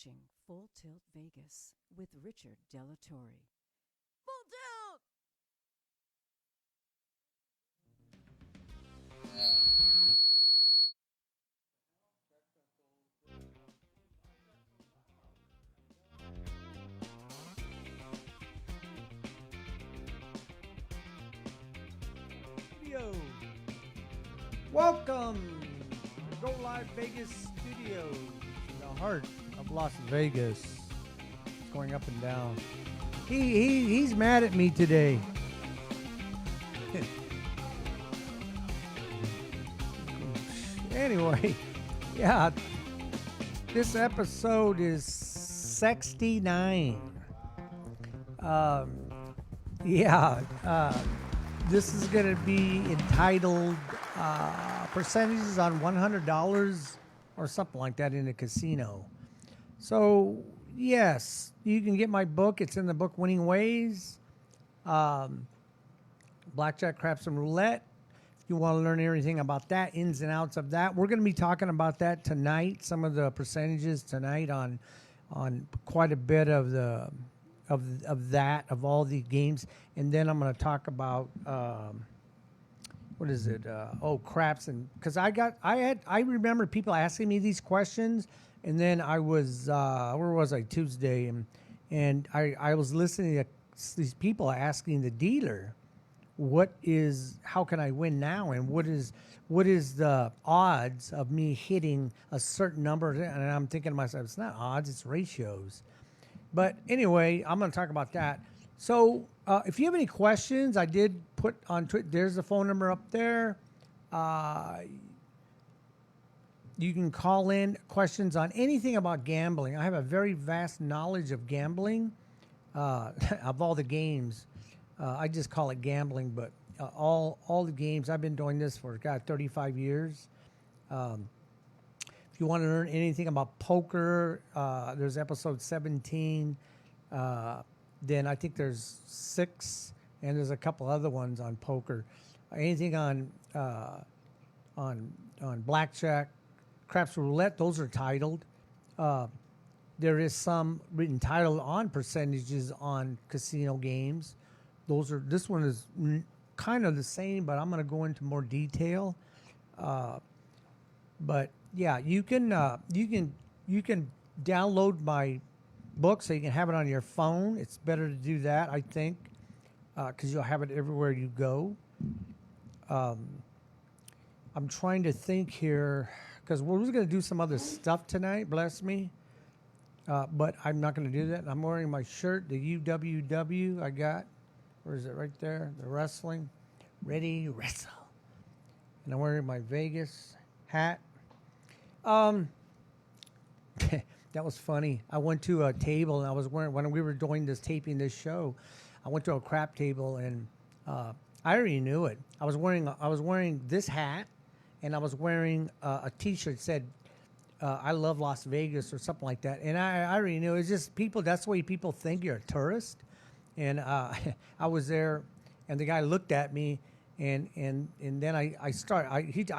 watching Full Tilt Vegas with Richard Delatorre. Full Tilt! Studio. Welcome to Go Live Vegas Studios, in the heart of Las Vegas. It's going up and down. He's mad at me today. Anyway, yeah, this episode is 69. This is going to be entitled Percentages on $100 or something like that in a casino. So, yes, you can get my book. It's in the book Winning Ways, Blackjack, Craps, and Roulette. If you want to learn everything about that, ins and outs of that, we're going to be talking about that tonight, some of the percentages tonight on quite a bit of the of all the games, and then I'm going to talk about craps, and because I remember people asking me these questions, and then I was where was I Tuesday, and I was listening to these people asking the dealer, how can I win now, and what is the odds of me hitting a certain number, and I'm thinking to myself, it's not odds, it's ratios. But anyway, I'm going to talk about that. So if you have any questions, I did put on Twitter, there's the phone number up there. You can call in questions on anything about gambling. I have a very vast knowledge of gambling, of all the games. I just call it gambling, but all the games. I've been doing this for, 35 years. If you want to learn anything about poker, there's episode 17. Then I think there's 6, and there's a couple other ones on poker. Anything on blackjack, craps, roulette, those are titled. There is some written title on percentages on casino games. This one is kind of the same, but I'm going to go into more detail. But yeah, you can download my book so you can have it on your phone. It's better to do that, I think, because you'll have it everywhere you go. I'm trying to think here, because we're going to do some other stuff tonight, bless me. But I'm not going to do that. I'm wearing my shirt, the UWW I got. Where is it? Right there, the wrestling. Ready, wrestle. And I'm wearing my Vegas hat. That was funny. I went to a table, and I was wearing, when we were doing taping this show, I went to a crap table, and I already knew it. I was wearing this hat, and I was wearing a T-shirt that said, "I love Las Vegas" or something like that. And I already knew. It's just people. That's the way people think you're a tourist. And I was there, and the guy looked at me. And then I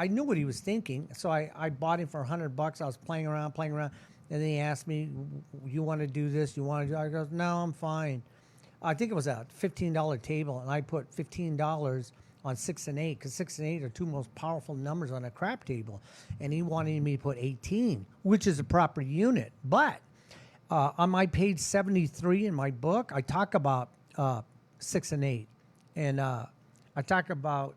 knew what he was thinking, so I bought him for $100. I was playing around, and then he asked me, "You want to do this? You want to do?" I go, "No, I'm fine." I think it was a $15 table, and I put $15 on 6 and 8, because 6 and 8 are two most powerful numbers on a crap table, and he wanted me to put 18, which is a proper unit. But on my page 73 in my book, I talk about 6 and 8, and I talk about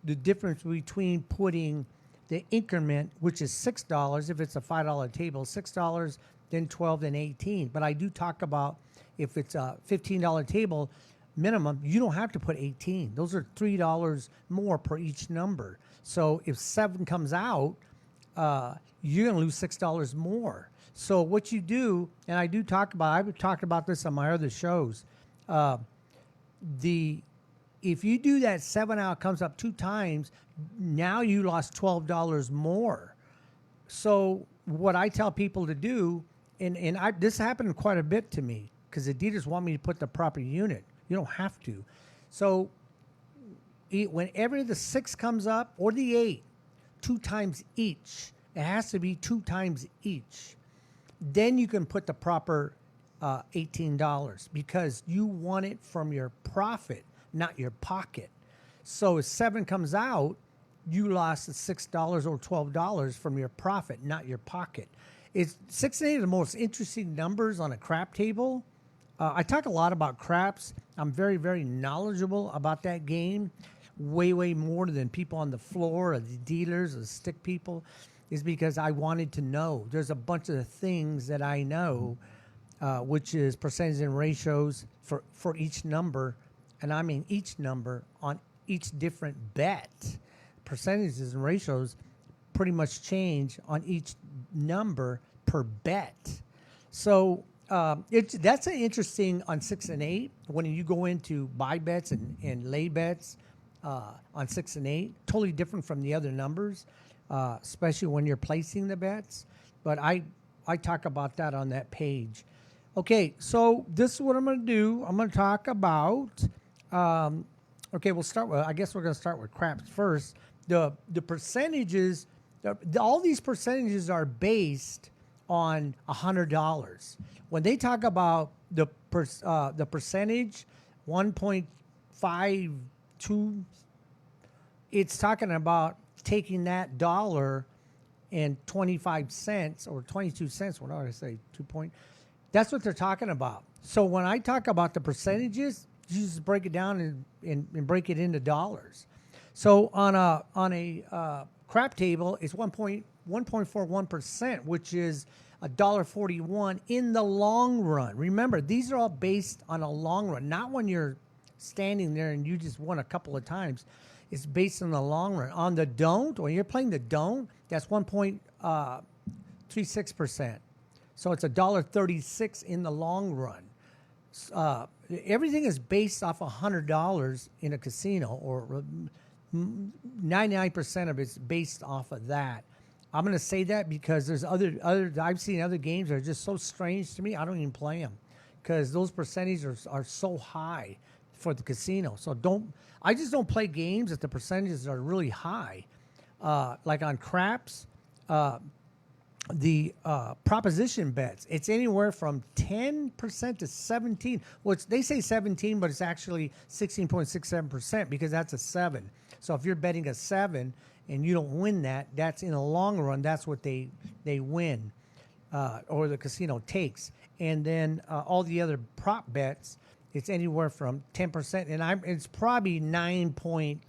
the difference between putting the increment, which is $6 if it's a $5 table, $6, then 12, then 18. But I do talk about if it's a $15 table minimum, you don't have to put 18. Those are $3 more per each number. So if 7 comes out, you're going to lose $6 more. So what you do, and I've talked about this on my other shows, if you do that 7 out comes up 2 times, now you lost $12 more. So what I tell people to do, and this happened quite a bit to me, because the dealers want me to put the proper unit. You don't have to. So whenever the 6 comes up, or the 8, 2 times each. It has to be 2 times each. then you can put the proper $18 because you want it from your profit, not your pocket. So if 7 comes out, you lost the $6 or $12 from your profit, not your pocket. It's 6 and 8 are the most interesting numbers on a crap table. I talk a lot about craps. I'm very, very knowledgeable about that game, way, way more than people on the floor or the dealers or the stick people, is because I wanted to know. There's a bunch of things that I know, which is percentages and ratios for each number, and I mean each number on each different bet. Percentages and ratios pretty much change on each number per bet. So that's an interesting on 6 and 8 when you go into buy bets and lay bets on 6 and 8. Totally different from the other numbers, especially when you're placing the bets. But I talk about that on that page. Okay, so this is what I'm going to do. I'm going to talk about. Okay, we'll start with. I guess we're going to start with craps first. The percentages. All these percentages are based on $100. When they talk about the percentage, 1.52, it's talking about taking that dollar and 25 cents or 22 cents. What did I say? 2 point. That's what they're talking about. So when I talk about the percentages, you just break it down and break it into dollars. So on a crap table, it's 1.41%, which is $1.41 in the long run. Remember, these are all based on a long run, not when you're standing there and you just won a couple of times. It's based on the long run. On the don't, when you're playing the don't, that's 1.36%. So it's $1.36 in the long run. Everything is based off $100 in a casino, or 99% of it's based off of that. I'm going to say that because there's other I've seen other games that are just so strange to me. I don't even play them because those percentages are so high for the casino. So I just don't play games that the percentages are really high. Like on craps, the proposition bets, it's anywhere from 10% to 17. Well, they say 17, but it's actually 16.67% because that's a 7. So if you're betting a 7 and you don't win that, that's in the long run, that's what they win, or the casino takes. And then all the other prop bets, it's anywhere from 10%, and it's probably 9.9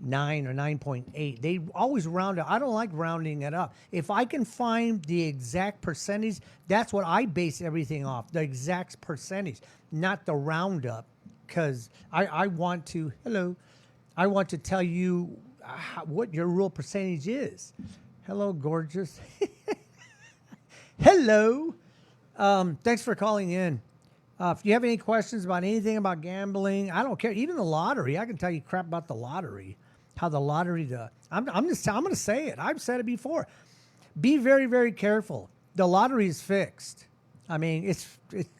or 9.8. They always round it. I don't like rounding it up. If I can find the exact percentage, that's what I base everything off, the exact percentage, not the roundup, because I want to tell you what your real percentage is. Hello, gorgeous. Hello. Thanks for calling in. If you have any questions about anything about gambling, I don't care. Even the lottery, I can tell you crap about the lottery. How the lottery, I'm going to say it. I've said it before. Be very, very careful. The lottery is fixed. I mean,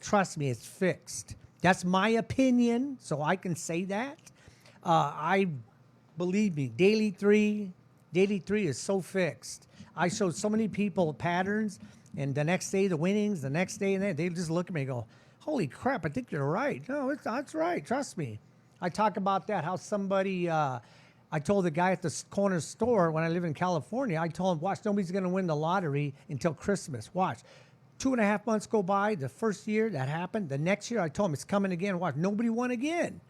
trust me, it's fixed. That's my opinion, so I can say that. Believe me, Daily 3 is so fixed. I showed so many people patterns, and the next day the winnings, the next day, and they just look at me and go, holy crap, I think you're right. No, that's right. Trust me. I talk about that, how somebody, I told the guy at the corner store when I live in California, I told him, watch, nobody's going to win the lottery until Christmas. Watch. 2.5 months go by. The first year that happened. The next year I told him it's coming again. Watch. Nobody won again.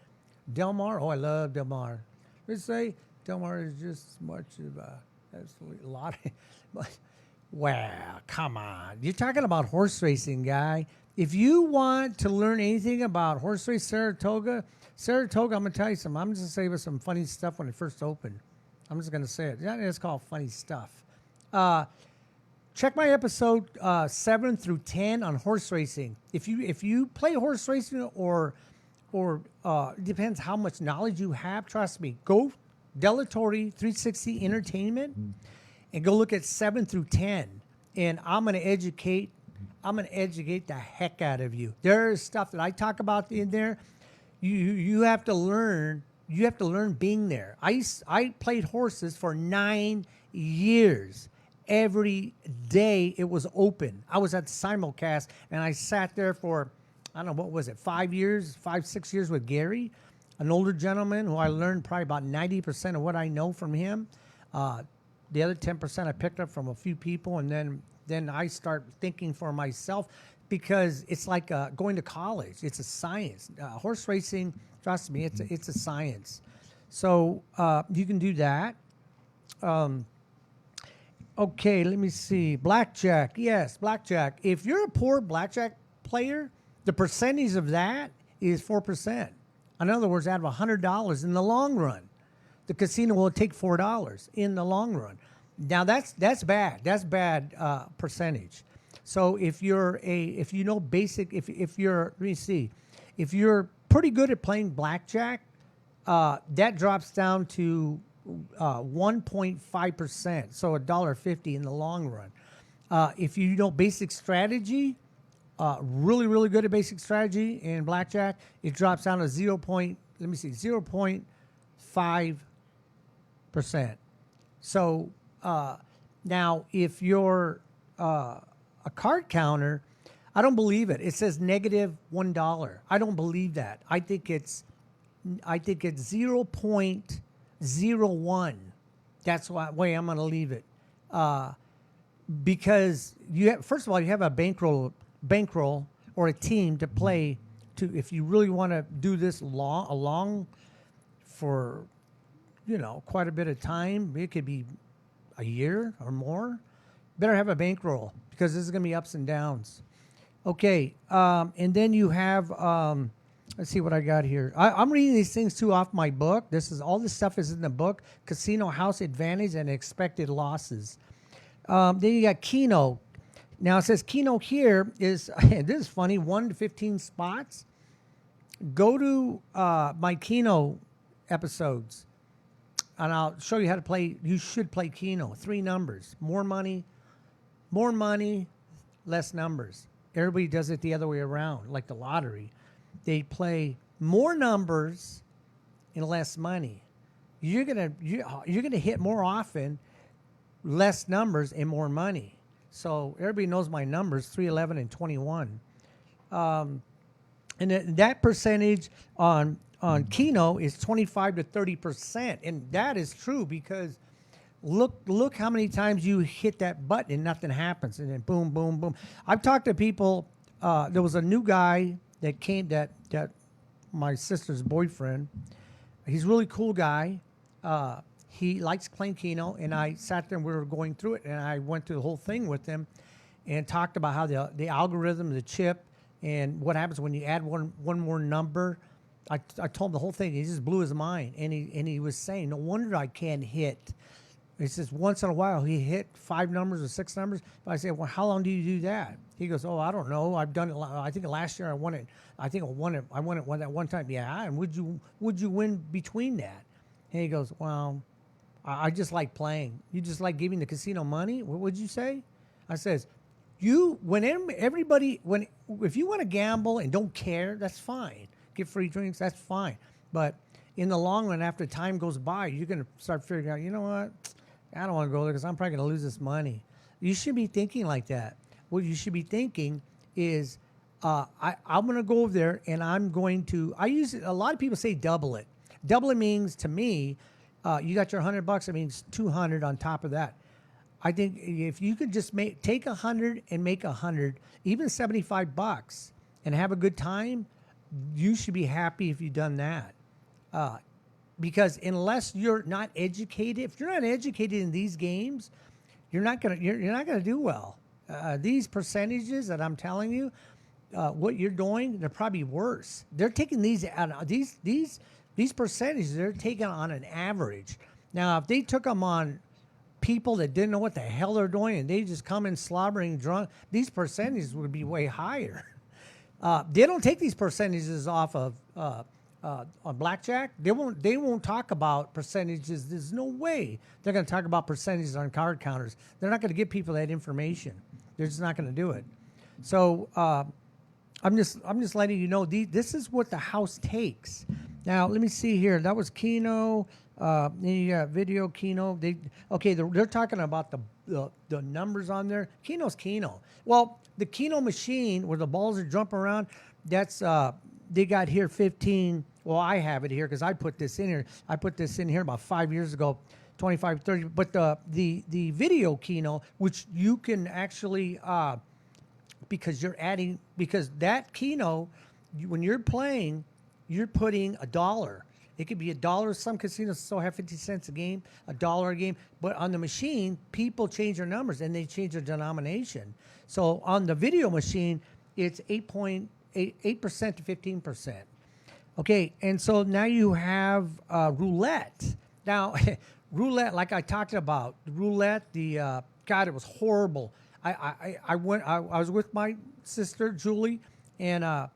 Del Mar. Oh, I love Del Mar. Let's say Del Mar is just as much of a lottery. Wow, come on. You're talking about horse racing, guy. If you want to learn anything about horse race Saratoga, I'm going to tell you something. I'm just going to say with some funny stuff when it first opened. I'm just going to say it. Yeah, it's called funny stuff. Check my episode 7 through 10 on horse racing. If you play horse racing or it depends how much knowledge you have, trust me, go Delatory 360 Entertainment and go look at 7 through 10. And I'm going to educate the heck out of you. There's stuff that I talk about in there. You have to learn. You have to learn being there. I played horses for 9 years, every day it was open. I was at the simulcast, and I sat there for, I don't know, what was it, 5 years, 6 years with Gary, an older gentleman who I learned probably about 90% of what I know from him. The other 10% I picked up from a few people, and then I start thinking for myself, because it's like going to college. It's a science. Horse racing, trust me, it's a science. So you can do that. Okay, let me see. Blackjack. Yes, blackjack. If you're a poor blackjack player, the percentage of that is 4%. In other words, out of $100 in the long run, the casino will take $4 in the long run. Now that's bad. That's bad percentage. So if you're if you're, let me see, if you're pretty good at playing blackjack, that drops down to 1.5%, so $1.50 in the long run. If you know basic strategy, really, really good at basic strategy in blackjack, it drops down to 0.5%. So now, if you're a card counter, I don't believe it. It says negative $1. I don't believe that. I think it's 0.01. That's why way I'm going to leave it. Because first of all, you have a bankroll or a team to play to, if you really want to do this along for, quite a bit of time. It could be a year or more. Better have a bankroll, because this is going to be ups and downs. Okay, and then you have, let's see what I got here. I'm reading these things too off my book. All this stuff is in the book, Casino House Advantage and Expected Losses. Then you got Keno. Now it says Keno here is, this is funny, 1 to 15 spots. Go to my Keno episodes, and I'll show you how to play. You should play Keno. 3 numbers. More money, less numbers. Everybody does it the other way around, like the lottery. They play more numbers and less money. You're gonna hit more often, less numbers and more money. So everybody knows my numbers, 3, 11, and 21. And that percentage on Keno is 25 to 30%, and that is true, because look how many times you hit that button and nothing happens, and then boom, boom, boom. I've talked to people. There was a new guy that came, that my sister's boyfriend. He's a really cool guy. He likes playing Keno, and I sat there and we were going through it, and I went through the whole thing with him and talked about how the algorithm, the chip, and what happens when you add one more number. I told him the whole thing. He just blew his mind, and he was saying, no wonder I can't hit. He says once in a while he hit 5 numbers or 6 numbers. But I said, well, how long do you do that? He goes, oh, I don't know. I've done it. I think last year I won it. I won it that one time. Yeah, and would you win between that? And he goes, well, I just like playing. You just like giving the casino money? What would you say? I says, if you want to gamble and don't care, that's fine. Get free drinks, that's fine. But in the long run, after time goes by, you're going to start figuring out, you know what? I don't want to go there because I'm probably going to lose this money. You should be thinking like that. What you should be thinking is, I'm going to go over there and I'm going to, a lot of people say double it. Double it means, to me, you got your $100, it means 200 on top of that. I think if you could just take 100 and make 100, even $75, and have a good time, you should be happy if you've done that. Because unless you're not educated, if you're not educated in these games, you're not gonna do well. These percentages that I'm telling you, what you're doing, they're probably worse. They're taking these percentages. They're taking on an average. Now, if they took them on people that didn't know what the hell they're doing and they just come in slobbering drunk, these percentages would be way higher. They don't take these percentages off of on blackjack. They won't talk about percentages. There's no way they're going to talk about percentages on card counters. They're not going to give people that information. They're just not going to do it. So I'm just letting you know, this is what the house takes. Now let me see here. That was Keno. Then you got video Keno. They're talking about the numbers on there. Keno's Keno. Well, the Keno machine where the balls are jumping around, that's they got here 15. Well, I have it here because I put this in here. I put this in here about 5 years ago, 25, 30. But the video Keno, which you can actually because that Keno, when you're playing, you're putting $1. It could be $1. Some casinos still have 50 cents a game, $1 a game. But on the machine, people change their numbers and they change their denomination. So on the video machine, it's 8% to 15%. Okay, and so now you have roulette. Now, roulette, like I talked about, roulette. God, it was horrible. I was with my sister Julie, and a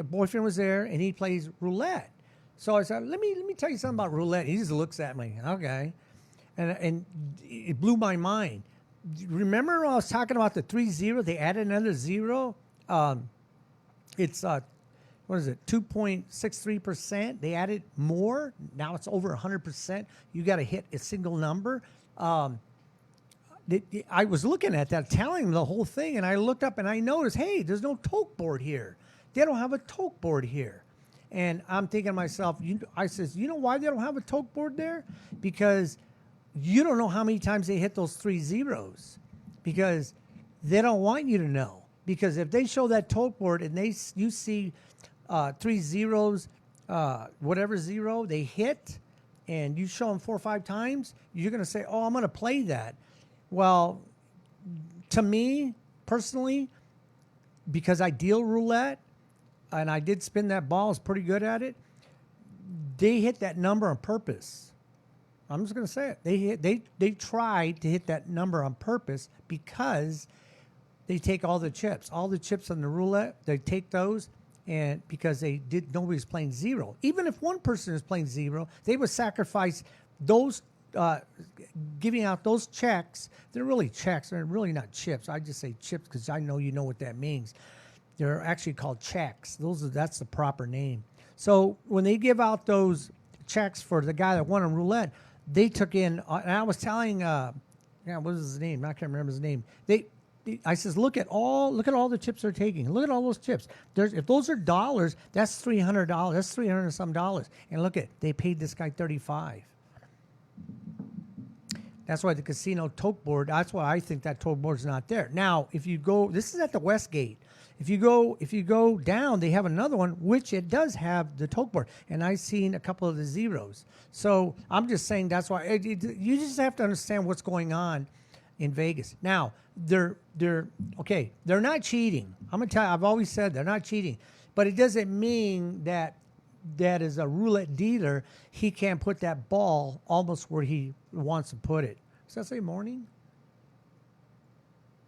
boyfriend was there, and he plays roulette. So I said, let me tell you something about roulette. He just looks at me, okay, and it blew my mind. Remember I was talking about the 3-0? They added another zero. It's what is it? 2.63%. They added more. Now it's over 100%. You got to hit a single number. I was looking at that, telling them the whole thing, and I looked up and I noticed, hey, there's no toke board here. They don't have a toke board here. And I'm thinking to myself, I says, you know why they don't have a toke board there? Because you don't know how many times they hit those 3 zeros. Because they don't want you to know. Because if they show that toke board and you see 3 zeros, whatever zero they hit, and you show them 4 or 5 times, you're going to say, oh, I'm going to play that. Well, to me, personally, because I deal roulette, and I did spin that ball, I was pretty good at it, they hit that number on purpose. I'm just going to say it. They tried to hit that number on purpose because they take all the chips on the roulette. They take those, and because nobody's playing zero. Even if one person is playing zero, they would sacrifice those, giving out those checks. They're really checks. They're really not chips. I just say chips because I know you know what that means. They're actually called checks. That's the proper name. So when they give out those checks for the guy that won on roulette, they took in, and I was telling, what was his name? I can't remember his name. I says, look at all the chips they're taking. Look at all those chips. If those are dollars, that's $300. That's $300 and some dollars. And look they paid this guy $35. That's why the casino toke board. That's why I think that toke board's not there. Now, if you go, this is at the Westgate. If you go down, they have another one which it does have the toke board, and I've seen a couple of the zeros. So I'm just saying that's why you just have to understand what's going on in Vegas. Now they're not cheating. I'm gonna tell you, I've always said they're not cheating, but it doesn't mean that is a roulette dealer. He can't put that ball almost where he wants to put it. Does that say morning?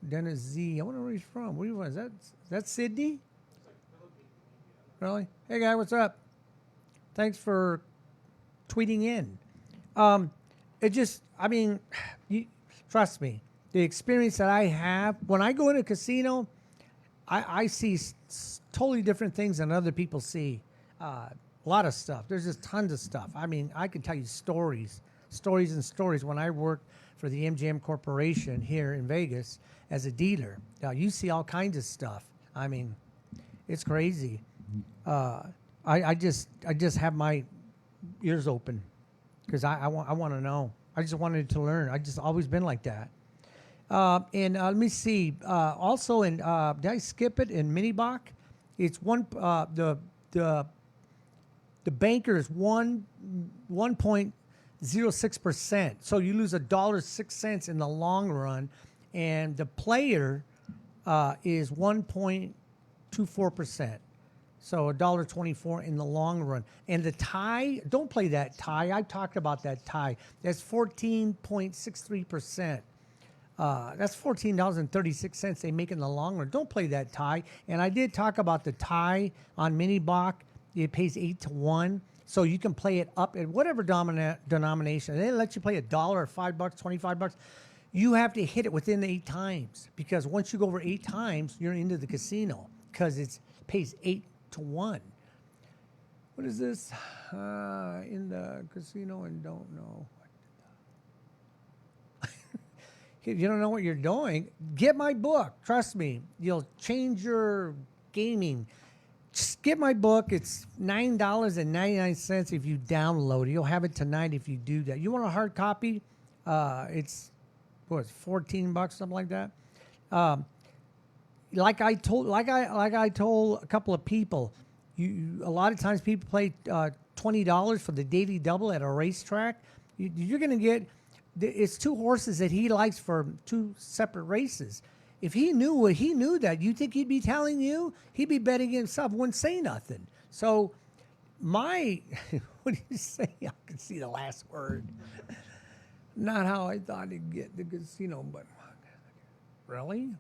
Dennis Z. I wonder where he's from. Where is that Sydney? Really? Hey guy, what's up? Thanks for tweeting in. Trust me, the experience that I have when I go in a casino, I see totally different things than other people see. A lot of stuff. There's just tons of stuff. I mean, I can tell you stories and stories. When I worked for the MGM Corporation here in Vegas as a dealer, now you see all kinds of stuff. I mean, it's crazy. I just have my ears open because I want to know. I just wanted to learn. I just always been like that. Let me see. Also, did I skip it in Minibach? It's the banker is 1.06%. So you lose $1.06 in the long run, and the player is 1.24%. So $1.24 in the long run. And the tie, don't play that tie. I talked about that tie. That's 14.63%. That's $14.36 they make in the long run. Don't play that tie. And I did talk about the tie on Minibach. It pays 8-1. So you can play it up at whatever denomination. They let you play $1 or $5, $25. You have to hit it within 8 times, because once you go over 8 times, you're into the casino because it pays 8-1. What is this? In the casino and don't know. If you don't know what you're doing, get my book. Trust me, you'll change your gaming. Just get my book. It's $9.99 if you download it. You'll have it tonight if you do that. You want a hard copy? It's $14, something like that. Like I told a couple of people, a lot of times people play $20 for the daily double at a racetrack. You're going to get. It's two horses that he likes for two separate races. If he knew that, you think he'd be telling you? He'd be betting himself, wouldn't say nothing. So what do you say? I can see the last word. Not how I thought he'd get the casino, but really?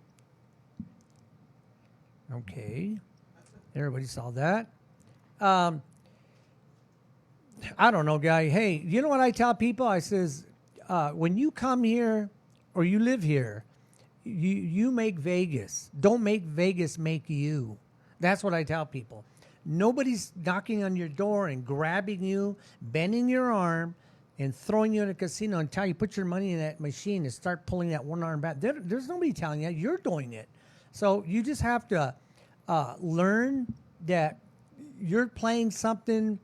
Okay. Everybody saw that. I don't know, guy. Hey, you know what I tell people? I says, when you come here or you live here, you make Vegas. Don't make Vegas make you. That's what I tell people. Nobody's knocking on your door and grabbing you, bending your arm, and throwing you in a casino until you put your money in that machine and start pulling that one arm back. There's nobody telling you. You're doing it. So you just have to learn that you're playing something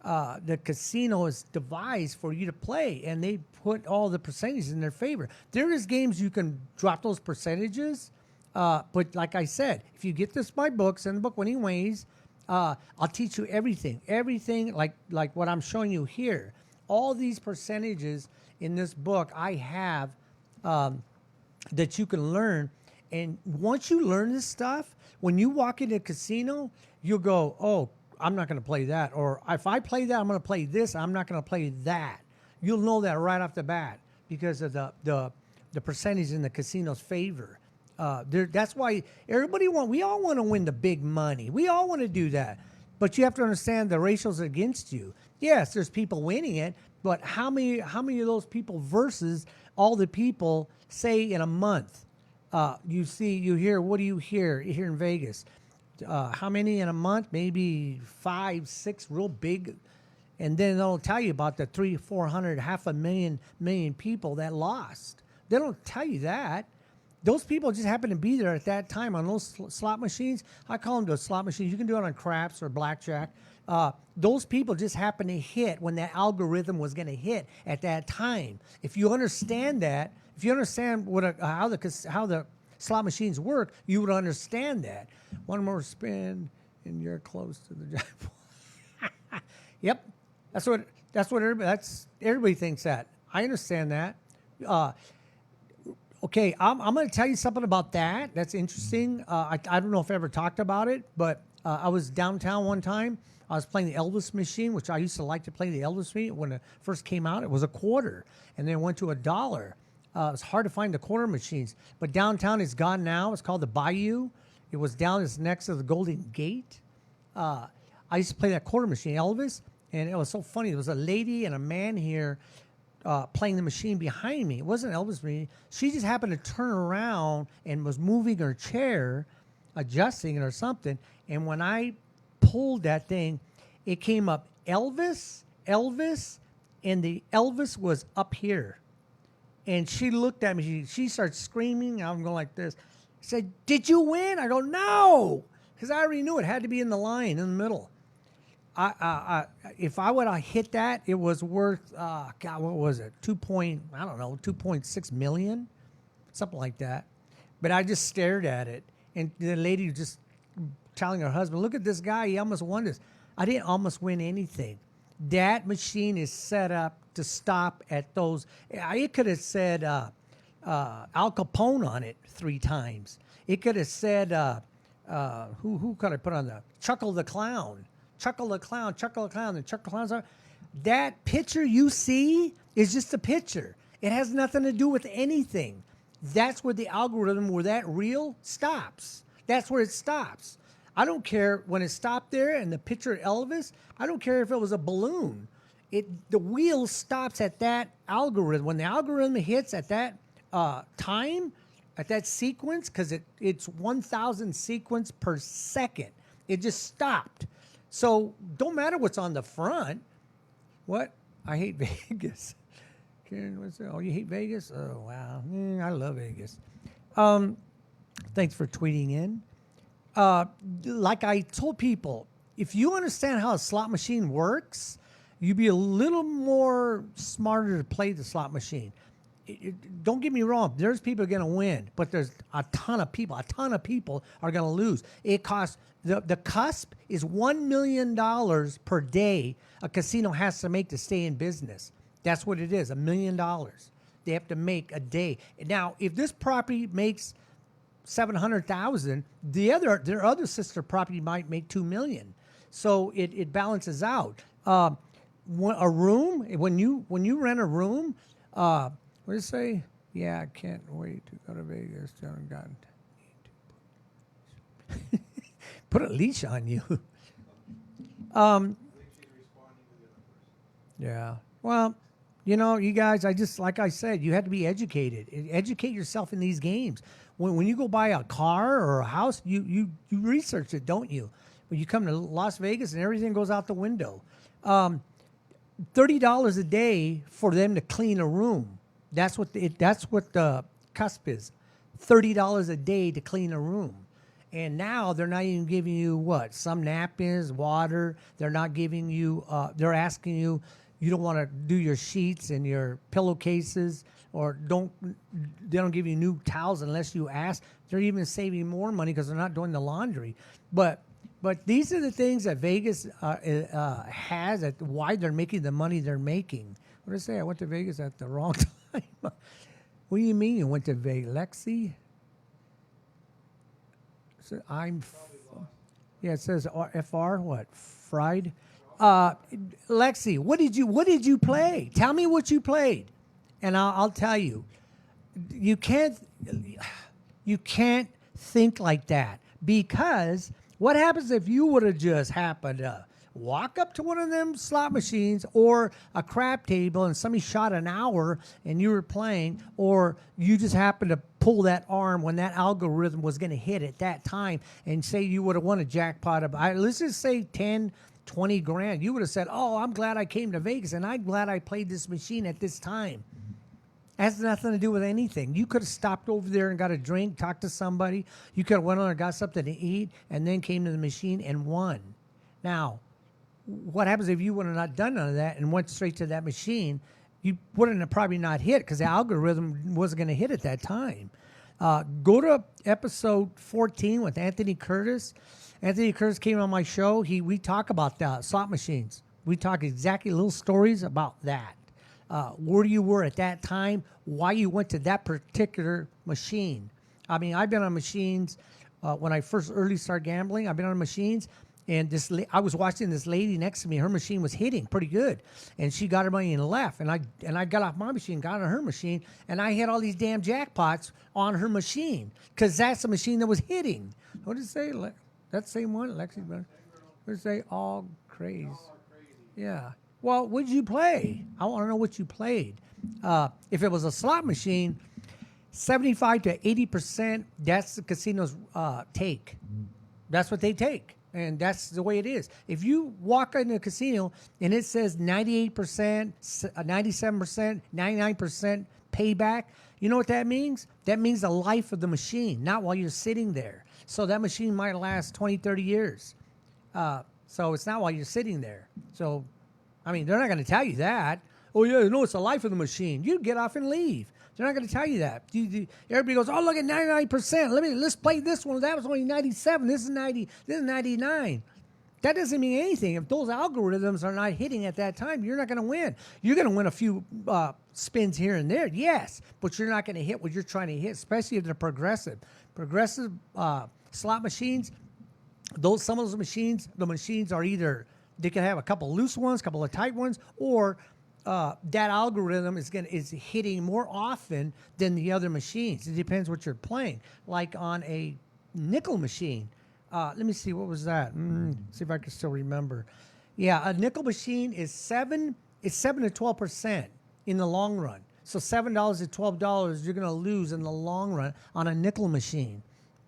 the casino is devised for you to play, and they put all the percentages in their favor. There is games you can drop those percentages, but like I said, if you get my book, send the book Winning Ways, I'll teach you everything like what I'm showing you here. All these percentages in this book I have that you can learn, and once you learn this stuff, when you walk into a casino, you'll go, oh, I'm not going to play that. Or if I play that, I'm going to play this. I'm not going to play that. You'll know that right off the bat because of the percentage in the casino's favor. That's why we all want to win the big money. We all want to do that. But you have to understand the ratios against you. Yes, there's people winning it, but how many of those people versus all the people, say in a month, you hear, what do you hear here in Vegas? How many in a month? Maybe 5, 6 real big. And then they'll tell you about the 300, 400, 500,000 people that lost. They don't tell you that. Those people just happen to be there at that time on those slot machines. I call them those slot machines. You can do it on craps or blackjack. Those people just happen to hit when that algorithm was going to hit at that time. If you understand that, if you understand how the slot machines work, you would understand that. One more spin, and you're close to the jackpot. Yep, that's what everybody thinks that. I understand that. Okay, I'm going to tell you something about that. That's interesting. I don't know if I ever talked about it, but I was downtown one time. I was playing the Elvis machine, which I used to like to play the Elvis machine. When it first came out, it was $0.25, and then it went to $1. It's hard to find the quarter machines, but downtown is gone now. It's called the Bayou. It was down next to the Golden Gate. I used to play that quarter machine, Elvis, and it was so funny. There was a lady and a man here playing the machine behind me. It wasn't Elvis machine. She just happened to turn around and was moving her chair, adjusting it or something. And when I pulled that thing, it came up Elvis, and the Elvis was up here. And she looked at me. She started screaming. I'm going like this. Said, "Did you win?" I go, "No," because I already knew it had to be in the line in the middle. If I would have hit that, it was worth God, what was it? 2.6 million, something like that. But I just stared at it, and the lady was just telling her husband, "Look at this guy. He almost won this." I didn't almost win anything. That machine is set up to stop at those. It could have said Al Capone on it 3 times. It could have said who could I put on the Chuckle the Clown, Chuckle the Clown, Chuckle the Clown, and Chuckle the Clown. That picture you see is just a picture. It has nothing to do with anything. That's where the algorithm, where that reel stops. That's where it stops. I don't care when it stopped there and the picture of Elvis. I don't care if it was a balloon. The wheel stops at that algorithm. When the algorithm hits at that time, at that sequence, because it's 1,000 sequence per second, it just stopped. So don't matter what's on the front. What? I hate Vegas. Karen, what's that? Oh, you hate Vegas? Oh, wow. I love Vegas. Thanks for tweeting in. Like I told people, if you understand how a slot machine works, you'd be a little more smarter to play the slot machine. Don't get me wrong. There's people going to win, but there's a ton of people are going to lose. It costs, the cusp is $1 million per day a casino has to make to stay in business. That's what it is, $1 million. They have to make a day. Now, if this property makes $700,000, their other sister property might make $2 million. So it balances out. A room, when you rent a room, what do you say? Yeah, I can't wait to go to Vegas. Put a leash on you. Yeah. Well, you guys, like I said, you have to be educated. Educate yourself in these games. When you go buy a car or a house, you research it, don't you? When you come to Las Vegas and everything goes out the window. $30 a day for them to clean a room. That's what the cusp is. $30 a day to clean a room. And now they're not even giving you some napkins, water. They're not giving you, they're asking you don't want to do your sheets and your pillowcases, or they don't give you new towels unless you ask. They're even saving more money because they're not doing the laundry. But these are the things that Vegas has, why they're making the money they're making. What did I say? I went to Vegas at the wrong time. What do you mean you went to Vegas? Lexi? So yeah, it says FR, what? Fried? Lexi, what did you play? Tell me what you played, and I'll tell you. You can't think like that, because what happens if you would have just happened to walk up to one of them slot machines or a crap table and somebody shot an hour and you were playing, or you just happened to pull that arm when that algorithm was going to hit at that time, and say you would have won a jackpot of, let's just say 10, 20 grand. You would have said, oh, I'm glad I came to Vegas and I'm glad I played this machine at this time. It has nothing to do with anything. You could have stopped over there and got a drink, talked to somebody. You could have went on and got something to eat and then came to the machine and won. Now, what happens if you would have not done none of that and went straight to that machine? You wouldn't have probably not hit, because the algorithm wasn't going to hit at that time. Go to episode 14 with Anthony Curtis. Anthony Curtis came on my show. We talk about that, slot machines. We talk exactly little stories about that. Where you were at that time, why you went to that particular machine. I mean, I've been on machines when I first early started gambling. I've been on machines, and I was watching this lady next to me. Her machine was hitting pretty good, and she got her money and left. And I got off my machine, got on her machine, and I had all these damn jackpots on her machine, because that's the machine that was hitting. What did it say? That same one, Lexi. What did it say? All crazy. Yeah. Well, what did you play? I want to know what you played. If it was a slot machine, 75 to 80%, that's the casino's take. That's what they take. And that's the way it is. If you walk into a casino and it says 98%, 97%, 99% payback, you know what that means? That means the life of the machine, not while you're sitting there. So that machine might last 20, 30 years. So it's not while you're sitting there. So, I mean, they're not going to tell you that. Oh, yeah, no, it's the life of the machine. You get off and leave. They're not going to tell you that. Everybody goes, oh, look at 99%. Let's play this one. That was only 97. This is 90. This is 99. That doesn't mean anything. If those algorithms are not hitting at that time, you're not going to win. You're going to win a few spins here and there, yes, but you're not going to hit what you're trying to hit, especially if they're progressive. Progressive slot machines, some of those machines, the machines are either, they can have a couple loose ones, a couple of tight ones, or that algorithm is hitting more often than the other machines. It depends what you're playing. Like on a nickel machine. Let me see, what was that? See if I can still remember. Yeah, a nickel machine is 7 to 12% in the long run. So $7 to $12 you're going to lose in the long run on a nickel machine.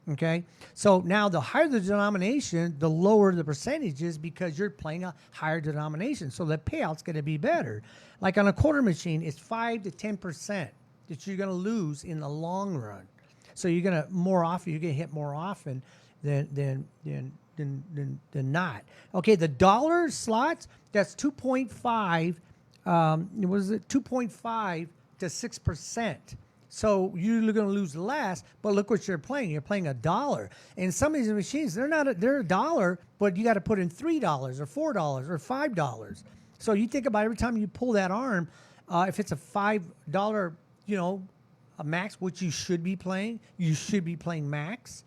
Okay, so now the higher the denomination, the lower the percentage is because you're playing a higher denomination. So the payout's going to be better. Like on a quarter machine, it's 5 to 10% that you're going to lose in the long run. So you're going to more often, you're going to hit more often than not. Okay, the dollar slots, that's 2.5. Was it 2.5 to 6%? So you're going to lose less, but look what you're playing. You're playing $1. And some of these machines, they're $1, but you got to put in $3 or $4 or $5. So you think about every time you pull that arm, if it's a $5, a max, which you should be playing max.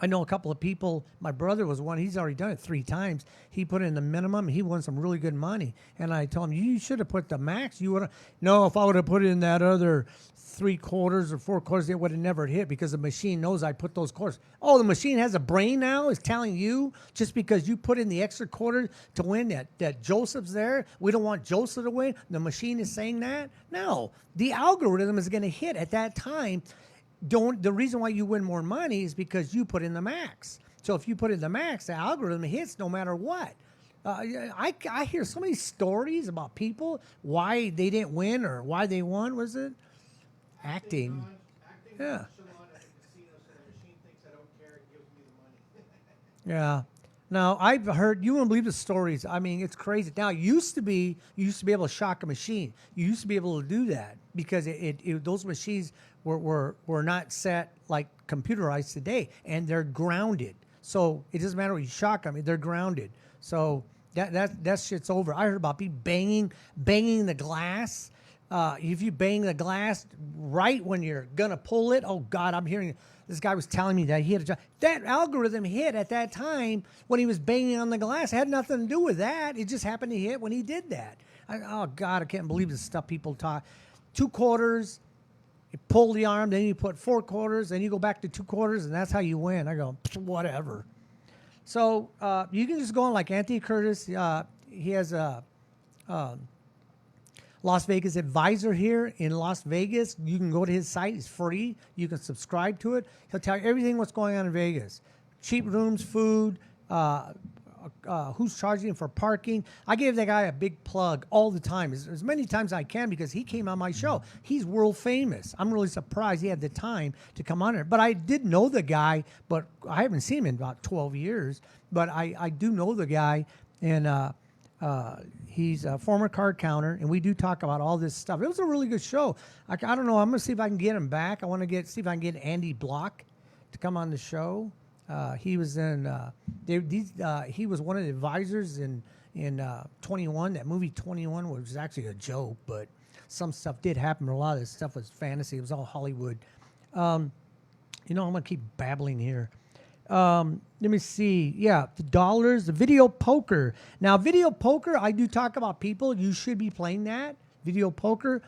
I know a couple of people. My brother was one. He's already done it 3 times. He put in the minimum. He won some really good money. And I told him, you should have put the max. You would have. No, if I would have put in that other 3 quarters or 4 quarters, it would have never hit because the machine knows I put those quarters. Oh, the machine has a brain now. It's telling you just because you put in the extra quarter to win that Joseph's there. We don't want Joseph to win. The machine is saying that. No, the algorithm is going to hit at that time. The reason why you win more money is because you put in the max. So if you put in the max, the algorithm hits no matter what. I hear so many stories about people why they didn't win or why they won. Was it acting? Yeah. Yeah. Now I've heard, you won't believe the stories. I mean, it's crazy. Now you used to be able to shock a machine. You used to be able to do that because those machines were not set like computerized today, and they're grounded. So it doesn't matter what you shock them; they're grounded. So that shit's over. I heard about people banging the glass. If you bang the glass right when you're gonna pull it, oh God, I'm hearing. This guy was telling me that he had that algorithm hit at that time when he was banging on the glass. It had nothing to do with that. It just happened to hit when he did that. Oh God, I can't believe this stuff people talk. 2 quarters, you pull the arm, then you put 4 quarters, then you go back to 2 quarters, and that's how you win. I go, whatever. So you can just go on like Anthony Curtis. He has a Las Vegas Advisor here in Las Vegas. You can go to his site. It's free. You can subscribe to it. He'll tell you everything what's going on in Vegas. Cheap rooms, food, who's charging for parking. I give that guy a big plug all the time, as many times as I can, because he came on my show. He's world famous. I'm really surprised he had the time to come on it. But I did know the guy, but I haven't seen him in about 12 years. But I do know the guy, and he's a former card counter, and we do talk about all this stuff. It was a really good show. I don't know. I'm going to see if I can get him back. I want to see if I can get Andy Block to come on the show. He was in. He was one of the advisors in 21. That movie 21 was actually a joke, but some stuff did happen. A lot of this stuff was fantasy. It was all Hollywood. I'm going to keep babbling here. Let me see. Yeah, the dollars, the video poker. Now, video poker, I do talk about people. You should be playing that video poker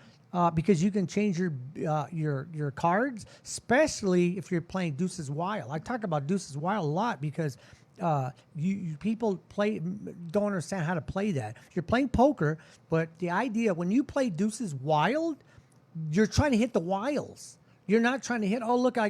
because you can change your cards, especially if you're playing Deuces Wild. I talk about Deuces Wild a lot because people don't understand how to play that. You're playing poker, but the idea when you play Deuces Wild, you're trying to hit the wilds. You're not trying to hit. Oh, look, I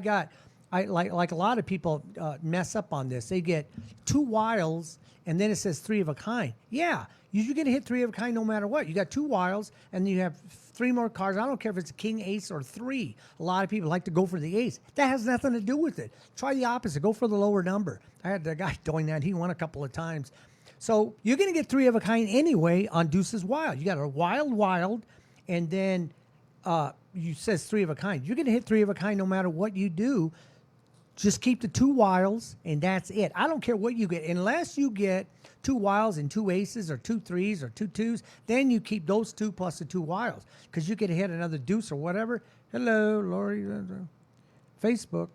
like a lot of people mess up on this. They get 2 wilds, and then it says 3 of a kind. Yeah, you're going to hit 3 of a kind no matter what. You got 2 wilds, and you have 3 more cards. I don't care if it's a king, ace, or 3. A lot of people like to go for the ace. That has nothing to do with it. Try the opposite. Go for the lower number. I had the guy doing that. He won a couple of times. So you're going to get 3 of a kind anyway on Deuces Wild. You got a wild, and then you says 3 of a kind. You're going to hit 3 of a kind no matter what you do. Just keep the 2 wilds, and that's it. I don't care what you get. Unless you get 2 wilds and 2 aces or 2 threes or 2 twos, then you keep those 2 plus the 2 wilds because you could hit another deuce or whatever. Hello, Lori. Facebook.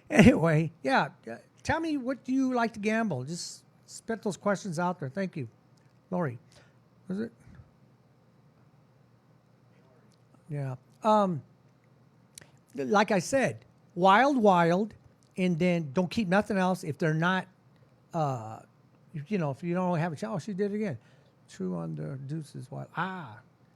Anyway, yeah. Tell me, what do you like to gamble? Just spit those questions out there. Thank you. Lori. Was it? Yeah. Like I said, wild, and then don't keep nothing else if they're not, if you don't have a chance. Oh, she did it again. True on the Deuces Wild.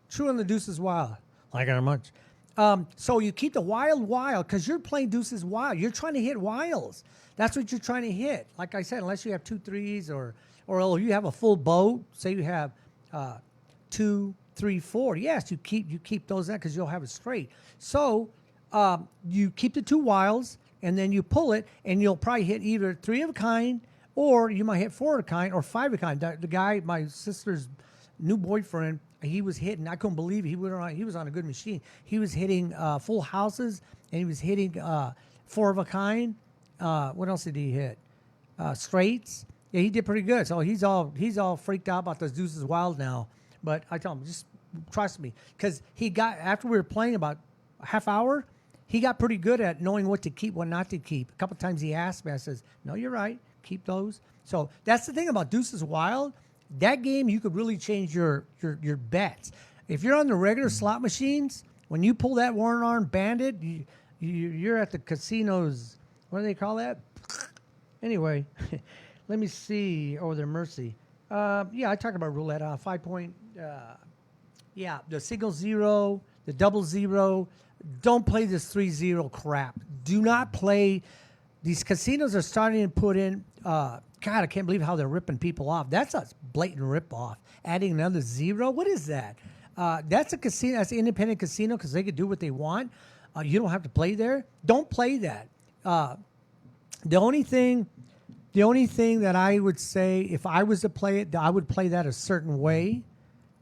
True on the Deuces Wild. Like how much? So you keep the wild because you're playing deuces wild. You're trying to hit wilds. That's what you're trying to hit. Like I said, unless you have 2 3s or you have a full boat. Say you have 2, 3, 4. Yes, you keep those in because you'll have it straight. So you keep the 2 wilds and then you pull it and you'll probably hit either 3 of a kind or you might hit 4 of a kind or 5 of a kind. The guy, my sister's new boyfriend, he was hitting. I couldn't believe it. He was on a good machine. He was hitting full houses and he was hitting 4 of a kind. What else did he hit? Straights. Yeah, he did pretty good. So he's all freaked out about those deuces wild now. But I tell him, just trust me, because after we were playing about a half hour, he got pretty good at knowing what to keep, what not to keep. A couple times he asked me, I says, no, you're right, keep those. So that's the thing about deuces wild. That game, you could really change your bets. If you're on the regular slot machines, when you pull that one arm bandit, you're at the casinos. What do they call that? Anyway, let me see. Oh, they're Mercy. Yeah, I talked about roulette. 5 point. Yeah, the single 0, the double 0. Don't play this 3-0 crap. Do not play. These casinos are starting to put in. God, I can't believe how they're ripping people off. That's a blatant rip off. Adding another 0. What is that? That's a casino. That's an independent casino because they could do what they want. You don't have to play there. Don't play that. The only thing that I would say, if I was to play it, I would play that a certain way.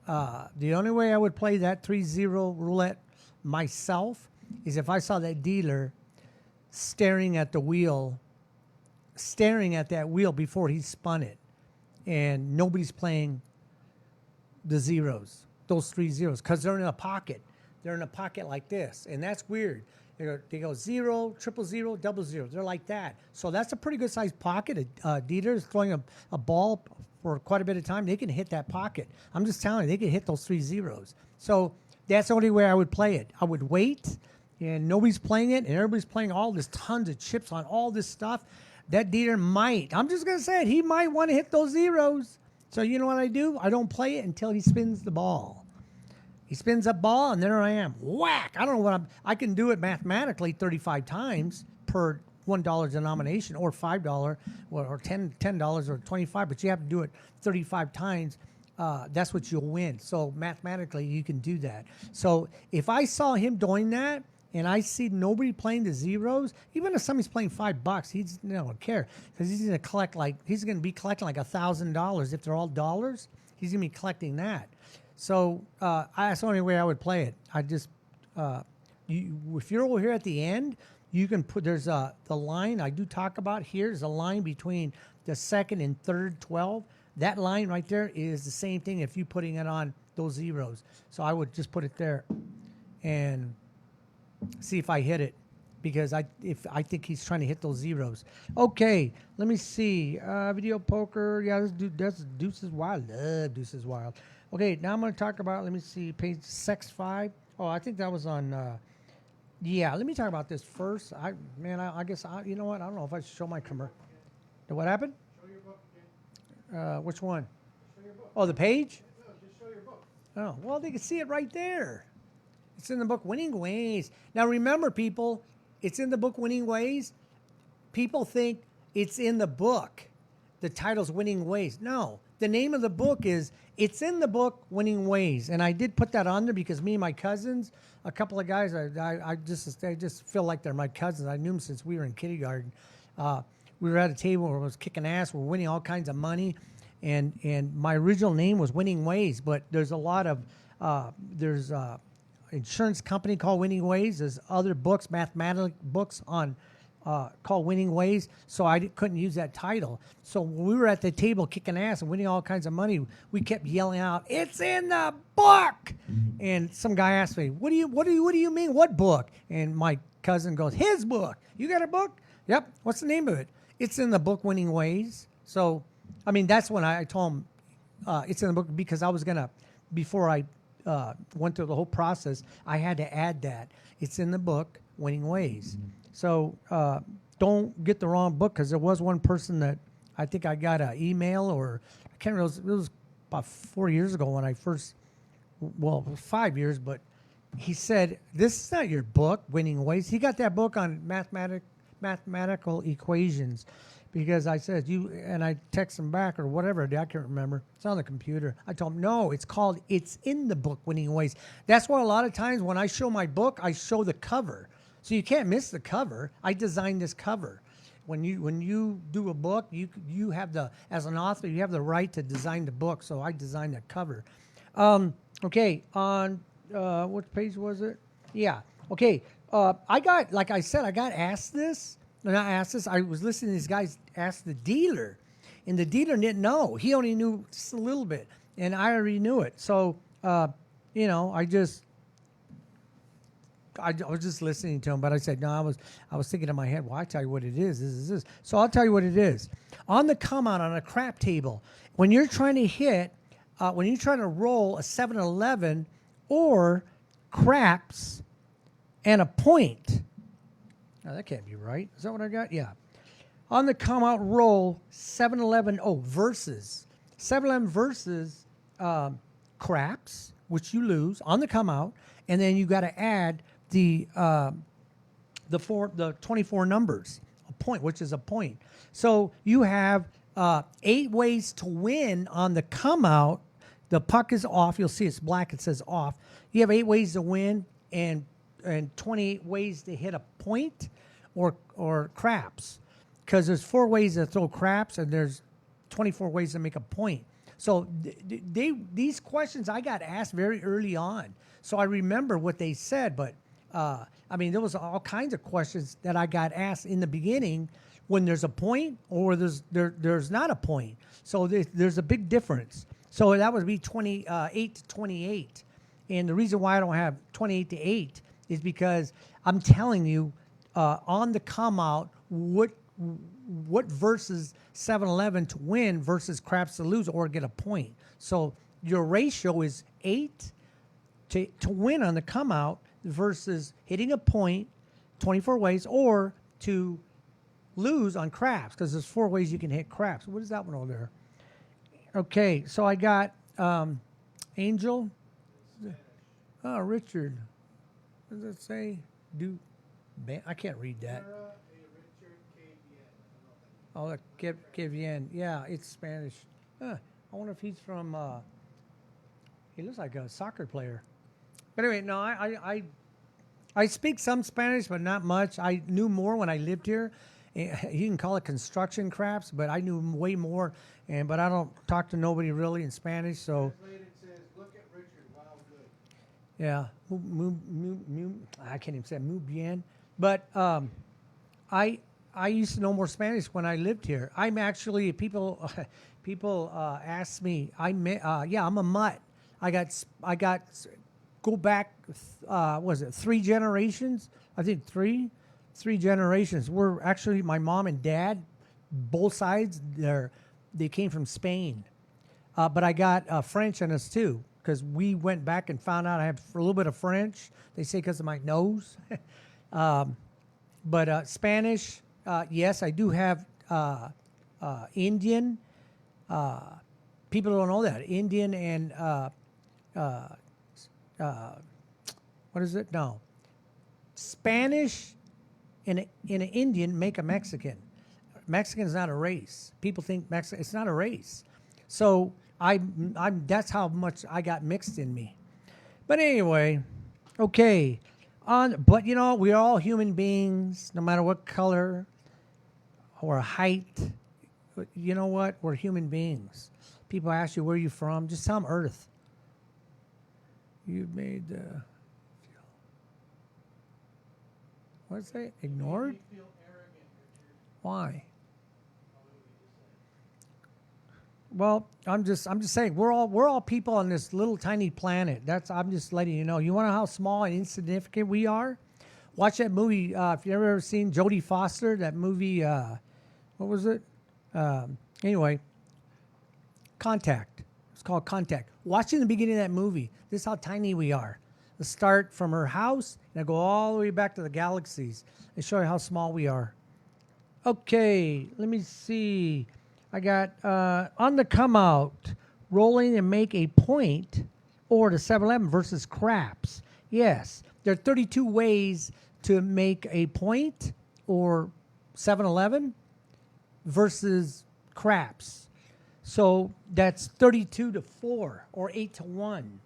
The only way I would play that 3-0 roulette myself is if I saw that dealer staring at that wheel before he spun it, and nobody's playing the zeros, those 3 zeros, because they're in a pocket. They're in a pocket like this, and that's weird. They go 0, 000, 00. They're like that. So that's a pretty good sized pocket. A dealer is throwing a ball for quite a bit of time. They can hit that pocket. I'm just telling you, they can hit those 3 zeros. So that's the only way I would play it. I would wait, and nobody's playing it, and everybody's playing all this tons of chips on all this stuff. That dealer might, I'm just going to say it, he might want to hit those zeros. So you know what I do? I don't play it until he spins the ball. He spins a ball, and there I am. Whack! I don't know what I can do it mathematically 35 times per $1 denomination, or $5, or $10 or 25. But you have to do it 35 times. That's what you'll win. So mathematically, you can do that. So if I saw him doing that, and I see nobody playing the zeros, even if somebody's playing $5, he don't care because he's going to be collecting like $1,000 if they're all dollars. He's going to be collecting that. So that's the only way I would play it. I just, if you're over here at the end, you can put, there's the line I do talk about here. There's a line between the second and third 12. That line right there is the same thing if you're putting it on those zeros. So I would just put it there and see if I hit it, because I think he's trying to hit those zeros. Okay, let me see. Video poker. Yeah, that's Deuces Wild. Love Deuces Wild. Okay, now I'm going to talk about, let me see, page 6-5. Oh, I think that was on, yeah, let me talk about this first. I guess, you know what? I don't know if I should show my commercial. What happened? Show your book again. Which one? Show your book. Oh, the page? No, just show your book. Oh, well, they can see it right there. It's in the book Winning Ways. Now, remember, people, it's in the book Winning Ways. People think it's in the book. The title's Winning Ways. No, the name of the book is, it's in the book Winning Ways. And I did put that on there because me and my cousins, a couple of guys, I just feel like they're my cousins. I knew them since we were in kindergarten. We were at a table where I was kicking ass. We're winning all kinds of money. And my original name was Winning Ways, but there's a lot of, there's insurance company called Winning Ways. There's other books, mathematical books on called Winning Ways. So I couldn't use that title. So when we were at the table kicking ass and winning all kinds of money, we kept yelling out, "It's in the book!" And some guy asked me, "What do you mean? What book?" And my cousin goes, "His book. You got a book?" "Yep." "What's the name of it?" "It's in the book Winning Ways." So, I mean, that's when I told him it's in the book, because I was gonna, before I went through the whole process, I had to add that it's in the book Winning Ways. So don't get the wrong book, because there was one person that I think I got an email, or I can't remember, it was about 4 years ago when I first, well, 5 years, but he said, "This is not your book, Winning Ways." He got that book on mathematical equations, because I said and I text him back or whatever. I can't remember. It's on the computer. I told him, no, it's in the book, Winning Ways. That's why a lot of times when I show my book, I show the cover, so you can't miss the cover. I designed this cover. When you do a book, you have as an author, you have the right to design the book. So I designed the cover. Okay, on what page was it? Yeah. Okay. Like I said, I got asked this. Not asked this. I was listening to these guys ask the dealer, and the dealer didn't know. He only knew just a little bit, and I already knew it. So, I was just listening to him, but I said, no, I was thinking in my head, well, I tell you what it is. This is this. So I'll tell you what it is. On the come out on a crap table, when you're trying to roll a 7-11 or craps and a point. Now, that can't be right. Is that what I got? Yeah. On the come out roll, 7-11, versus. 7-11 versus craps, which you lose on the come out, and then you got to add the 24 numbers, a point, which is a point. So you have 8 ways to win on the come out. The puck is off. You'll see it's black. It says off. You have 8 ways to win and 28 ways to hit a point or craps, because there's 4 ways to throw craps and there's 24 ways to make a point. So these questions I got asked very early on, so I remember what they said. But there was all kinds of questions that I got asked in the beginning when there's a point or there's not a point. So there's a big difference. So that would be 28 to 28, and the reason why I don't have 28 to 8 is because I'm telling you on the come out what versus 7-11 to win versus craps to lose or get a point. So your ratio is 8 to win on the come out versus hitting a point 24 ways, or to lose on craps, because there's 4 ways you can hit craps. What is that one over there? Okay, so I got Angel. Oh, Richard. What does it say? I can't read that. Oh, que bien. Yeah, it's Spanish. I wonder if he's from. He looks like a soccer player. But anyway, no, I speak some Spanish, but not much. I knew more when I lived here. You can call it construction craps, but I knew way more. But I don't talk to nobody really in Spanish, so. Translated says, "Look at Richard, wow, good." Yeah, I can't even say muy bien. But I used to know more Spanish when I lived here. I'm actually people ask me. I'm a mutt. I got go back. Was it 3 generations? I think three generations. We're actually my mom and dad, both sides. They came from Spain, but I got French in us too, because we went back and found out I have a little bit of French. They say because of my nose. But Spanish, yes, I do have Indian. People don't know that. Indian and what is it? No. Spanish and an Indian make a Mexican. Mexican is not a race. People think it's not a race. So that's how much I got mixed in me. But anyway, okay. But we're all human beings, no matter what color or height. You know what? We're human beings. People ask you, where are you from? Just tell them Earth. You've made what did I say? Ignored? You feel arrogant, Richard. Why? Well, I'm just saying we're all people on this little tiny planet. I'm just letting you know. You want to know how small and insignificant we are? Watch that movie. If you've ever seen Jodie Foster, that movie. What was it? Anyway, Contact. It's called Contact. Watching the beginning of that movie. This is how tiny we are. Let's start from her house and go all the way back to the galaxies and show you how small we are. Okay, let me see. I got on the come out, rolling and make a point, or the 7-11 versus craps. Yes. There are 32 ways to make a point or 7-Eleven versus craps. So that's 32 to 4 or 8 to 1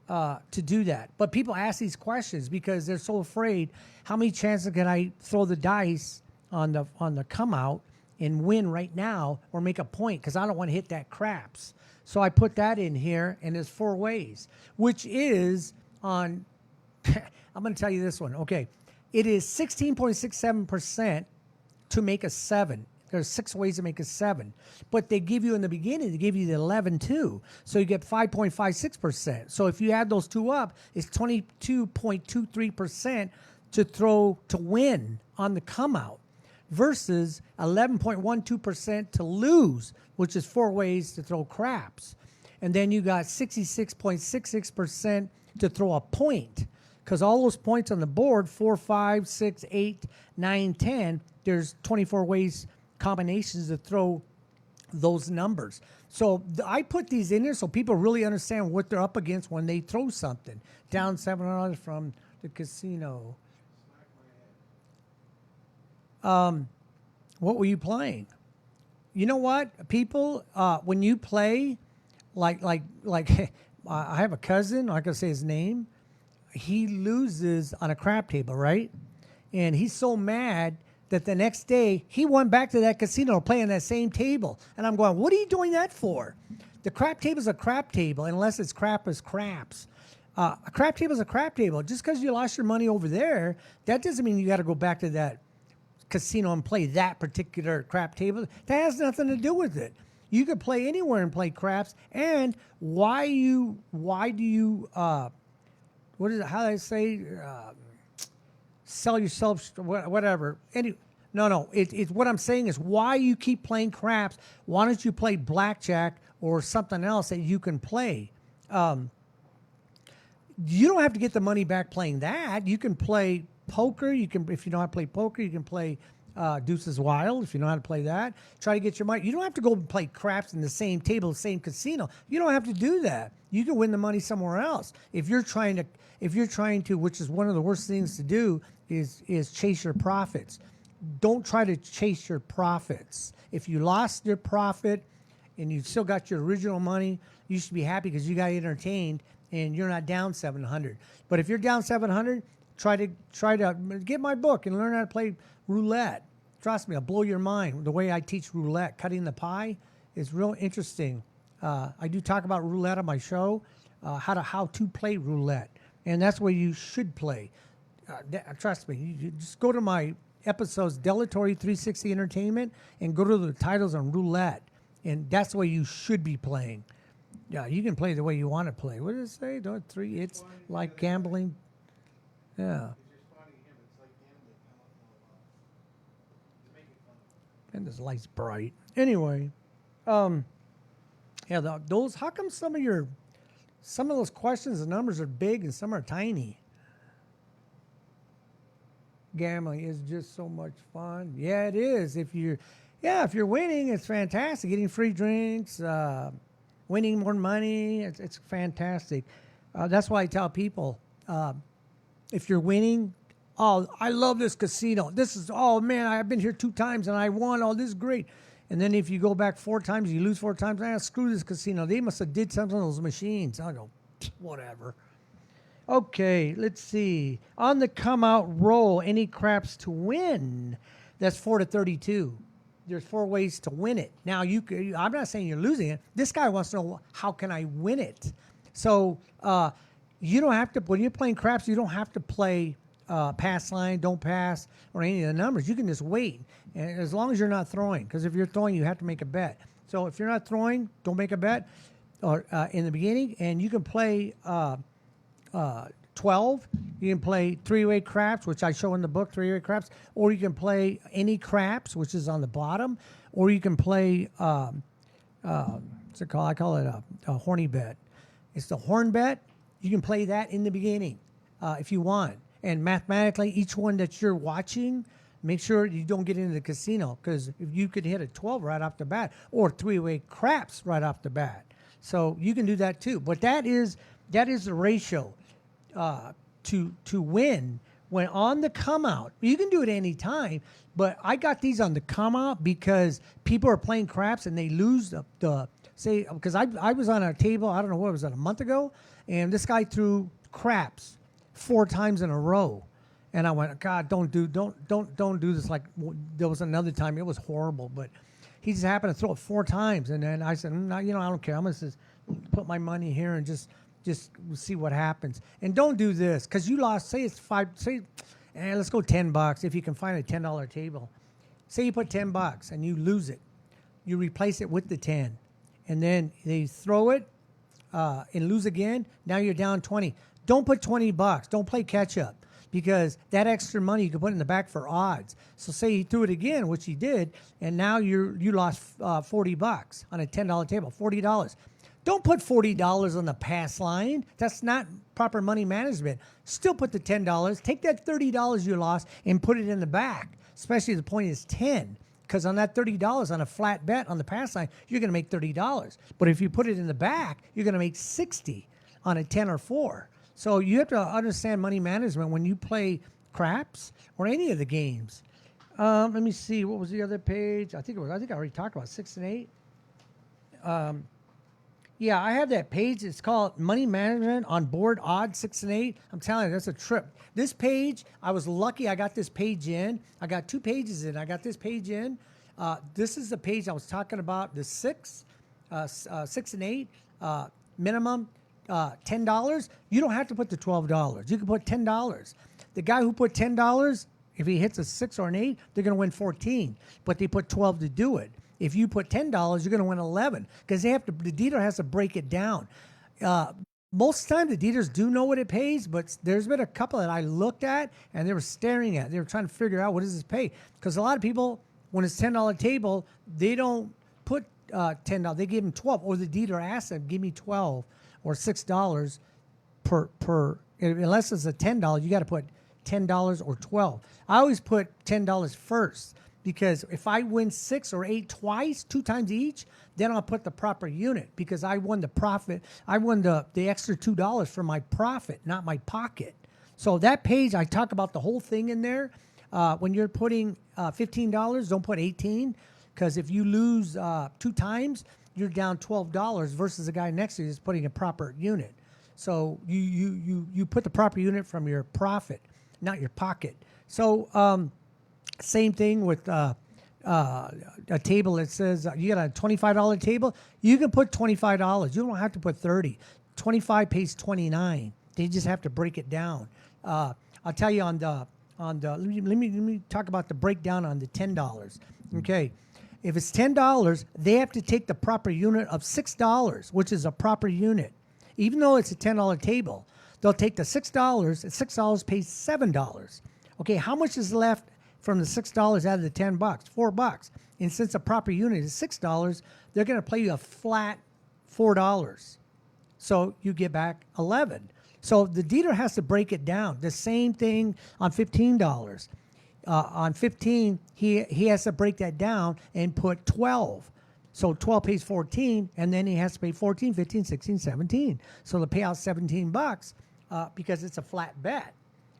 to do that. But people ask these questions because they're so afraid. How many chances can I throw the dice on the come out and win right now or make a point? Because I don't want to hit that craps. So I put that in here, and there's 4 ways, which is on. I'm going to tell you this one. Okay, it is 16.67% to make a 7. There's 6 ways to make a 7, but they give you in the beginning, they give you the 11 too. So you get 5.56%. So if you add those two up, it's 22.23% to throw to win on the come out versus 11.12% to lose, which is 4 ways to throw craps. And then you got 66.66% to throw a point, because all those points on the board, 4, 5, 6, 8, 9, 10, there's 24 ways combinations to throw those numbers. So I put these in there so people really understand what they're up against when they throw something. Down $700 from the casino. What were you playing? You know what? People, when you play, like I have a cousin, I'm not gonna say his name. He loses on a crap table, right? And he's so mad that the next day he went back to that casino playing that same table. And I'm going, what are you doing that for? The crap table is a crap table unless it's crap as craps. A crap table is a crap table. Just because you lost your money over there, that doesn't mean you got to go back to that casino and play that particular crap table. That has nothing to do with it. You could play anywhere and play craps. And why do you what is it? How do I say? Sell yourself, whatever. It's what I'm saying is why you keep playing craps. Why don't you play blackjack or something else that you can play? You don't have to get the money back playing that. You can play poker. You can, if you know how to play poker, you can play Deuces Wild. If you know how to play that, try to get your money. You don't have to go and play craps in the same table, the same casino. You don't have to do that. You can win the money somewhere else. If you're trying to, which is one of the worst things to do, is chase your profits. Don't try to chase your profits. If you lost your profit and you still got your original money, you should be happy because you got entertained and you're not down 700. But if you're down 700, try to get my book and learn how to play roulette. Trust me, I'll blow your mind. The way I teach roulette, cutting the pie, is real interesting. I do talk about roulette on my show, how to play roulette, and that's where you should play. Trust me, you just go to my episodes, Delatory 360 Entertainment, and go to the titles on roulette, and that's the way you should be playing. Yeah, you can play the way you want to play. What does it say? It's like gambling. Yeah. And this light's bright. Anyway, those. How come some of those questions and numbers are big and some are tiny? Gambling is just so much fun. Yeah, it is. If you're winning, it's fantastic. Getting free drinks, winning more money, it's fantastic. That's why I tell people, if you're winning, oh, I love this casino. Oh man, I've been here 2 times and I won. Oh, this is great. And then if you go back 4 times, you lose 4 times. Screw this casino. They must have did something on those machines. I go, whatever. Okay, let's see. On the come out roll, any craps to win? That's 4 to 32. There's 4 ways to win it. Now I'm not saying you're losing it. This guy wants to know, how can I win it? So you don't have to, when you're playing craps, you don't have to play pass line, don't pass, or any of the numbers. You can just wait, and as long as you're not throwing. Because if you're throwing, you have to make a bet. So if you're not throwing, don't make a bet or in the beginning. And you can play 12. You can play 3-way craps, which I show in the book, 3-way craps. Or you can play any craps, which is on the bottom. Or you can play, what's it called? I call it a horny bet. It's the horn bet. You can play that in the beginning if you want. And mathematically, each one that you're watching, make sure you don't get into the casino, because if you could hit a 12 right off the bat, or 3-way craps right off the bat. So you can do that too. But that is the ratio. to win when on the come out. You can do it any time, but I got these on the come out because people are playing craps and they lose the say, because I was on a table, I don't know what was that, a month ago, and this guy threw craps 4 times in a row. And I went, God, don't do this. Like, there was another time, it was horrible, but he just happened to throw it 4 times. And then I said, no, I don't care. I'm going to just put my money here and just see what happens. And don't do this, because you lost, say it's let's go $10 if you can find a $10 table. Say you put $10 and you lose it. You replace it with the 10. And then they throw it and lose again. Now you're down 20. Don't put $20. Don't play catch up, because that extra money you can put in the back for odds. So say he threw it again, which he did, and now you lost $40 on a $10 table, $40. Don't put $40 on the pass line. That's not proper money management. Still put the $10. Take that $30 you lost and put it in the back, especially if the point is 10. Because on that $30 on a flat bet on the pass line, you're going to make $30. But if you put it in the back, you're going to make 60 on a 10 or 4. So you have to understand money management when you play craps or any of the games. Let me see. What was the other page? I think I already talked about 6 and 8. Yeah, I have that page. It's called Money Management on Board Odds 6 and 8. I'm telling you, that's a trip. This page, I was lucky I got this page in. I got 2 pages in. I got this page in. This is the page I was talking about, the 6 and 8, minimum $10. You don't have to put the $12. You can put $10. The guy who put $10, if he hits a 6 or an 8, they're going to win 14. But they put 12 to do it. If you put $10, you're going to win 11, because the dealer has to break it down. Most of the time, the dealers do know what it pays, but there's been a couple that I looked at and they were staring at. They were trying to figure out, what does this pay? Because a lot of people, when it's $10 table, they don't put $10. They give them 12, or the dealer asks them, give me 12 or $6 per. Unless it's a $10, you got to put $10 or 12. I always put $10 first, because if I win 6 or 8 twice, 2 times each, then I'll put the proper unit, because I won the profit. I won the extra $2 for my profit, not my pocket. So that page, I talk about the whole thing in there. When you're putting $15, don't put 18, because if you lose 2 times, you're down $12 versus the guy next to you is putting a proper unit. So you put the proper unit from your profit, not your pocket. So same thing with a table that says you got a $25 table. You can put $25. You don't have to put 30. 25 pays 29. They just have to break it down. I'll tell you on the let me talk about the breakdown on the $10. Okay. If it's $10, they have to take the proper unit of $6, which is a proper unit. Even though it's a $10 table, they'll take the $6, and $6 pays $7. Okay, how much is left from the $6 out of the $10? $4. And since a proper unit is $6, they're going to play you a flat $4. So you get back 11. So the dealer has to break it down. The same thing on $15. On 15, he has to break that down and put 12. So 12 pays 14, and then he has to pay 14, 15, 16, 17. So to pay out $17 because it's a flat bet.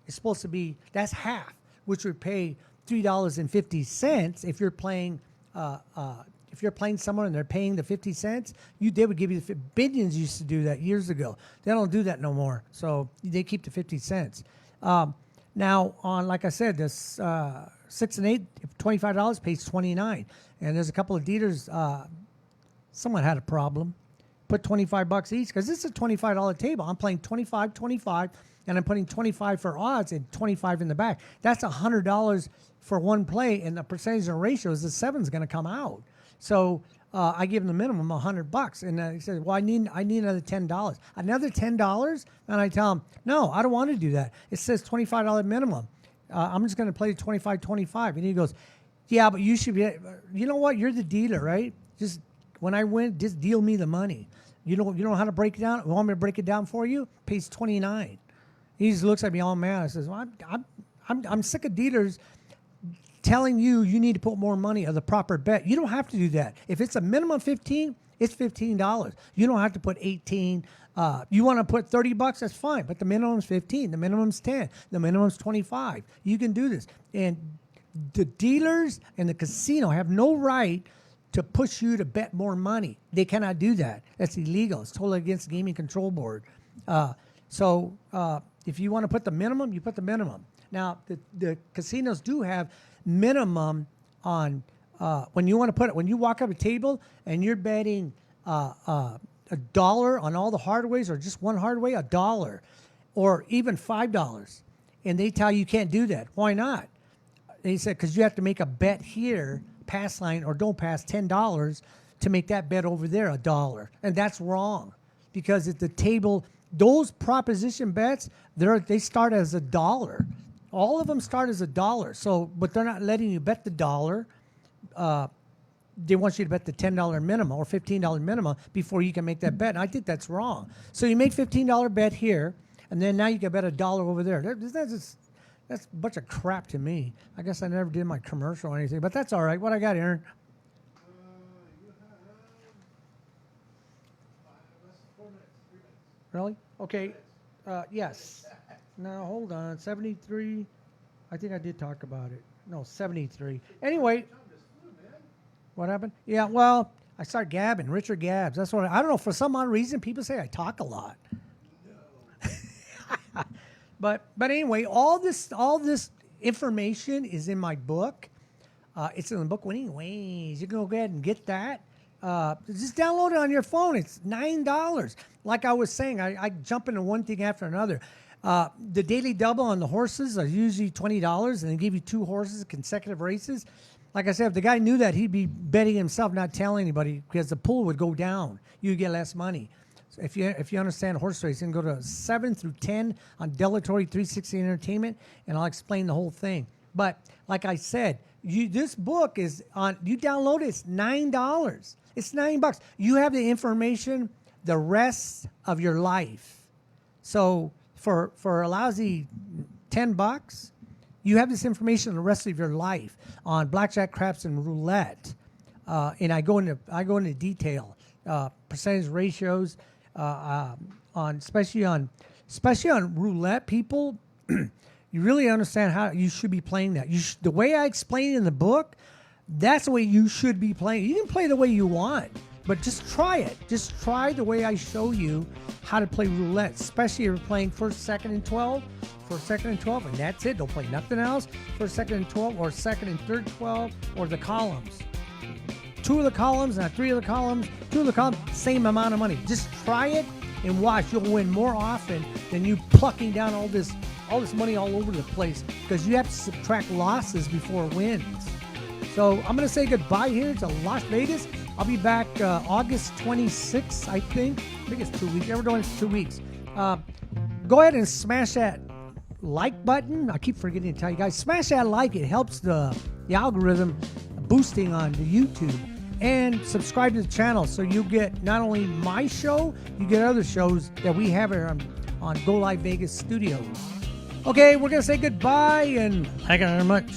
It's supposed to be, that's half, which would pay $3.50 if you're playing. If you're playing someone and they're paying the 50 cents, they would give you the Binions used to do that years ago. They don't do that no more. So they keep the 50 cents. Now, on, like I said, this 6 and 8, $25 pays 29, and there's a couple of dealers. Someone had a problem, put $25 each, because this is a $25 table. I'm playing 25, 25, and I'm putting 25 for odds and 25 in the back. That's $100 for one play, and the percentage and ratio is the 7's going to come out. So I give him the minimum $100, and he says, "Well, I need another $10, another $10," and I tell him, "No, I don't want to do that. It says $25 minimum. I'm just going to play 25, 25." And he goes, "Yeah, but you should be. You know what? You're the dealer, right? Just when I win, just deal me the money. You know how to break it down. You want me to break it down for you? Pays 29." He just looks at me all mad. I says, "Well, I'm sick of dealers telling you need to put more money on the proper bet. You don't have to do that. If it's a minimum 15, it's $15. You don't have to put 18. You want to put $30, that's fine, but the minimum's 15, the minimum's 10, the minimum's 25. You can do this. And the dealers and the casino have no right to push you to bet more money. They cannot do that. That's illegal. It's totally against the Gaming Control Board. So if you want to put the minimum, you put the minimum. Now, the casinos do have minimum on when you want to put it. When you walk up a table and you're betting $1 on all the hardways, or just one hardway, $1, or even $5, and they tell you can't do that. Why not? They said because you have to make a bet here, pass line or don't pass $10 to make that bet over there $1, and that's wrong because at the table, those proposition bets they start as $1. All of them start as $1. So, but they're not letting you bet the $1. They want you to bet the $10 minimum or $15 minimum before you can make that bet. And I think that's wrong. So you make $15 bet here, and then now you can bet $1 over there. That's a bunch of crap to me. I guess I never did my commercial or anything, but that's all right. What I got, Aaron? You have less than 4 minutes, 3 minutes. Really? Okay. Yes. Now, hold on. 73. I think I did talk about it. No, 73. Anyway. Time just flew, man. What happened? Yeah, well, I started gabbing. Richard Gabbs. That's what I don't know. For some odd reason, people say I talk a lot. No. But anyway, all this information is in my book. It's in the book Winning Ways. You can go ahead and get that. Just download it on your phone. It's $9. Like I was saying, I jump into one thing after another. The daily double on the horses are usually $20, and they give you 2 horses consecutive races. Like I said, if the guy knew that, he'd be betting himself, not telling anybody, because the pool would go down. You'd get less money. So if you understand horse racing, go to 7 through 10 on Delatory 360 Entertainment, and I'll explain the whole thing. But like I said, this book is on. You download it. It's $9. It's $9. You have the information the rest of your life. So for a lousy $10, you have this information the rest of your life on blackjack, craps, and roulette. And I go into detail, percentage ratios, especially on roulette. People, you really understand how you should be playing that. The way I explain it in the book, that's the way you should be playing. You can play the way you want, but just try it. Just try the way I show you how to play roulette, especially if you're playing first, second, and 12. First, second, and 12, and that's it. Don't play nothing else. First, second, and 12, or second and third 12, or the columns. 2 of the columns, not 3 of the columns. 2 of the columns, same amount of money. Just try it and watch. You'll win more often than you plucking down all this money all over the place, because you have to subtract losses before wins. So I'm going to say goodbye here to Las Vegas. I'll be back August 26th, I think. I think it's 2 weeks. Every doing it's 2 weeks. Go ahead and smash that like button. I keep forgetting to tell you guys. Smash that like. It helps the algorithm boosting on the YouTube. And subscribe to the channel so you get not only my show, you get other shows that we have here on Go Live Vegas Studios. Okay, we're going to say goodbye, and thank you very much.